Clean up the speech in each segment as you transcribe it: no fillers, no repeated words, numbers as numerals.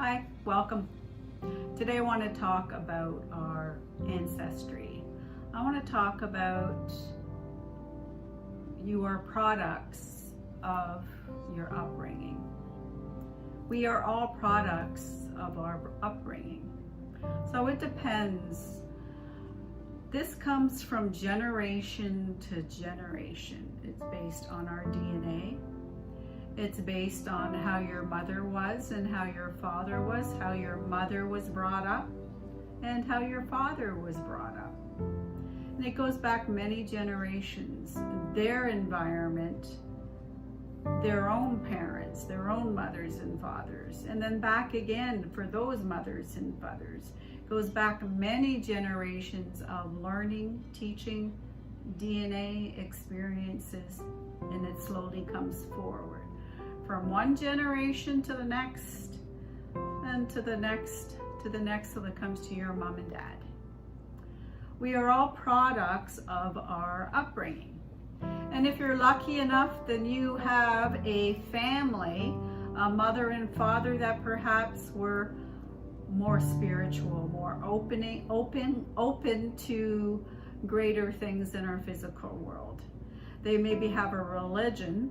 Hi, welcome. Today I want to talk about our ancestry. I want to talk about you are products of your upbringing. We are all products of our upbringing. So it depends. This comes from generation to generation. It's based on our DNA. It's based on how your mother was and how your father was, how your mother was brought up, and how your father was brought up. And it goes back many generations. Their environment, their own parents, their own mothers and fathers, and then back again for those mothers and fathers. It goes back many generations of learning, teaching, DNA experiences, and it slowly comes forward. From one generation to the next, and to the next, till it comes to your mom and dad. We are all products of our upbringing. And if you're lucky enough, then you have a family, a mother and father that perhaps were more spiritual, more open to greater things in our physical world. They maybe have a religion.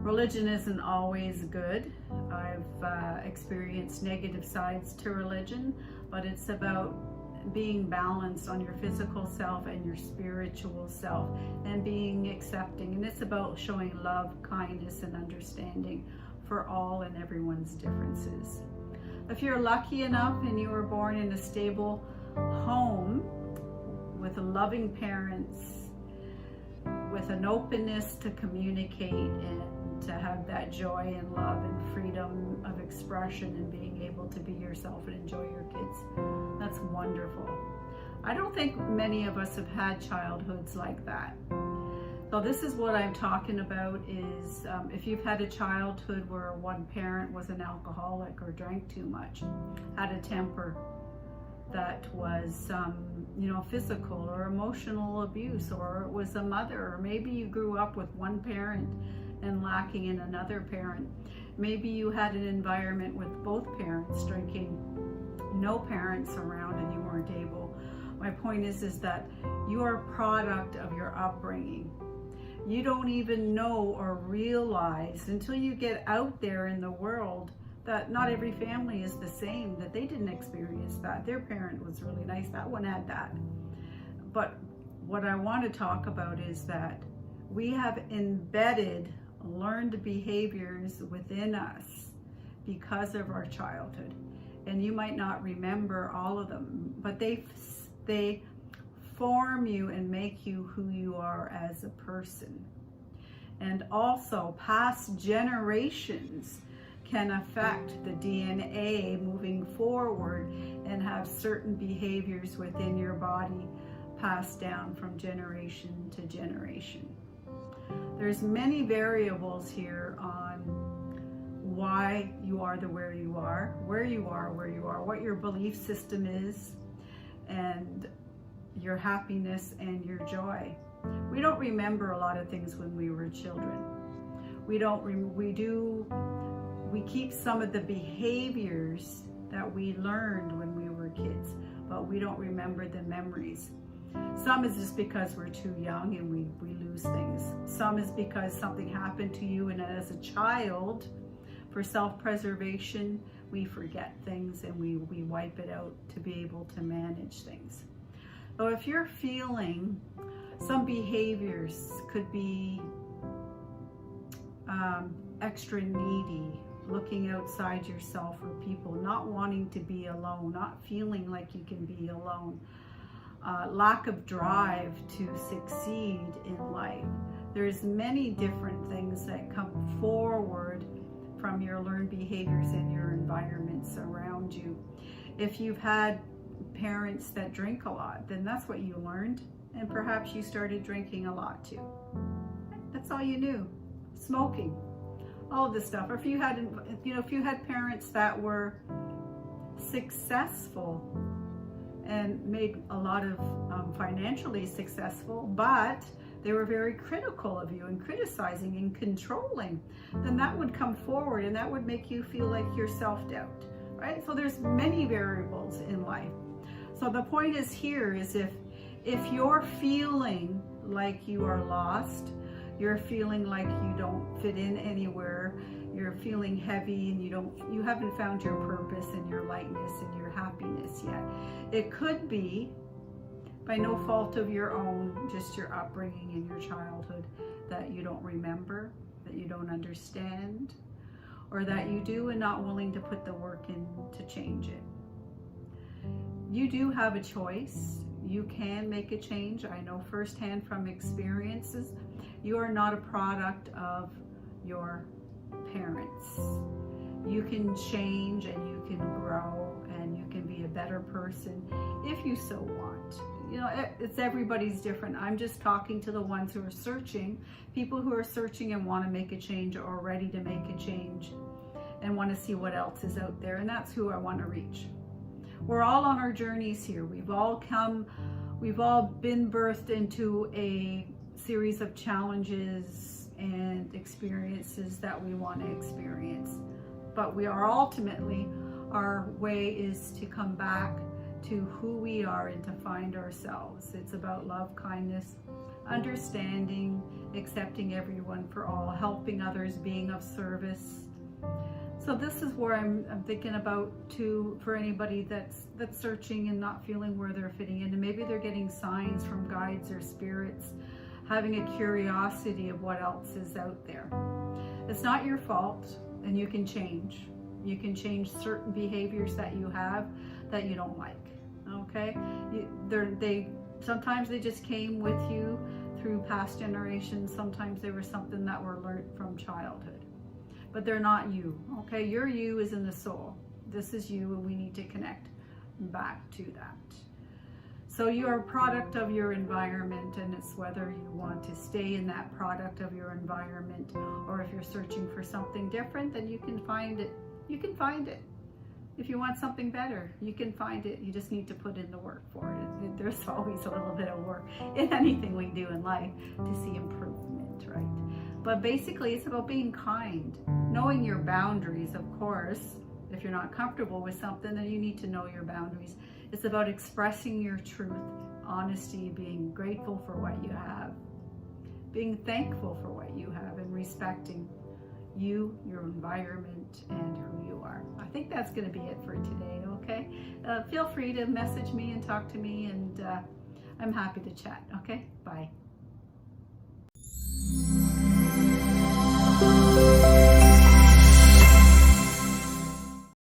Religion isn't always good. I've experienced negative sides to religion, but it's about being balanced on your physical self and your spiritual self and being accepting. And it's about showing love, kindness, and understanding for all and everyone's differences. If you're lucky enough and you were born in a stable home with loving parents, with an openness to communicate and to have that joy and love and freedom of expression and being able to be yourself and enjoy your kids. That's wonderful. I don't think many of us have had childhoods like that. So this is what I'm talking about is if you've had a childhood where one parent was an alcoholic or drank too much, had a temper that was physical or emotional abuse, or it was a mother, or maybe you grew up with one parent and lacking in another parent. Maybe you had an environment with both parents drinking, no parents around, and you weren't able. My point is that you are a product of your upbringing. You don't even know or realize until you get out there in the world that not every family is the same, that they didn't experience that. Their parent was really nice, that one had that. But what I want to talk about is that we have embedded learned behaviors within us because of our childhood. And you might not remember all of them, but they form you and make you who you are as a person. And also past generations can affect the DNA moving forward and have certain behaviors within your body passed down from generation to generation. There's many variables here on why you are where you are, what your belief system is, and your happiness and your joy. We don't remember a lot of things when we were children. We keep some of the behaviors that we learned when we were kids, but we don't remember the memories. Some is just because we're too young and we lose things. Some is because something happened to you, and as a child, for self-preservation, we forget things and we wipe it out to be able to manage things. So if you're feeling some behaviors could be extra needy, looking outside yourself for people, not wanting to be alone, not feeling like you can be alone, lack of drive to succeed in life. There's many different things that come forward from your learned behaviors in your environments around you. If you've had parents that drink a lot, then that's what you learned, and perhaps you started drinking a lot too. That's all you knew. Smoking, all of this stuff. Or if you had parents that were successful and made a lot of financially successful, but they were very critical of you and criticizing and controlling, then that would come forward and that would make you feel like you're self-doubt. right? So there's many variables in life. So the point is here is if you're feeling like you are lost, you're feeling like you don't fit in anywhere, you're feeling heavy and you haven't found your purpose and your lightness and your happiness yet. It could be by no fault of your own, just your upbringing in your childhood that you don't remember, that you don't understand, or that you do and not willing to put the work in to change it. You do have a choice. You can make a change. I know firsthand from experiences, you are not a product of your parents. You can change and you can grow and you can be a better person if you so want. You know, it's everybody's different. I'm just talking to the ones who are searching, people who are searching and want to make a change or are ready to make a change and want to see what else is out there. And that's who I want to reach. We're all on our journeys here. We've all been birthed into a series of challenges and experiences that we want to experience. But we are ultimately, our way is to come back to who we are and to find ourselves. It's about love, kindness, understanding, accepting everyone for all, helping others, being of service. So this is where I'm thinking about too, for anybody that's searching and not feeling where they're fitting in, and maybe they're getting signs from guides or spirits, having a curiosity of what else is out there. It's not your fault, and you can change. You can change certain behaviors that you have that you don't like, okay? Sometimes they just came with you through past generations. Sometimes they were something that were learned from childhood. But they're not you, okay? Your you is in the soul. This is you, and we need to connect back to that. So you are a product of your environment, and it's whether you want to stay in that product of your environment, or if you're searching for something different, then you can find it. You can find it. If you want something better, you can find it. You just need to put in the work for it. There's always a little bit of work in anything we do in life to see improvement, right? But basically, it's about being kind, knowing your boundaries, of course. If you're not comfortable with something, then you need to know your boundaries. It's about expressing your truth, honesty, being grateful for what you have, being thankful for what you have, and respecting you, your environment, and who you are. I think that's going to be it for today, okay? Feel free to message me and talk to me, and I'm happy to chat, okay? Bye.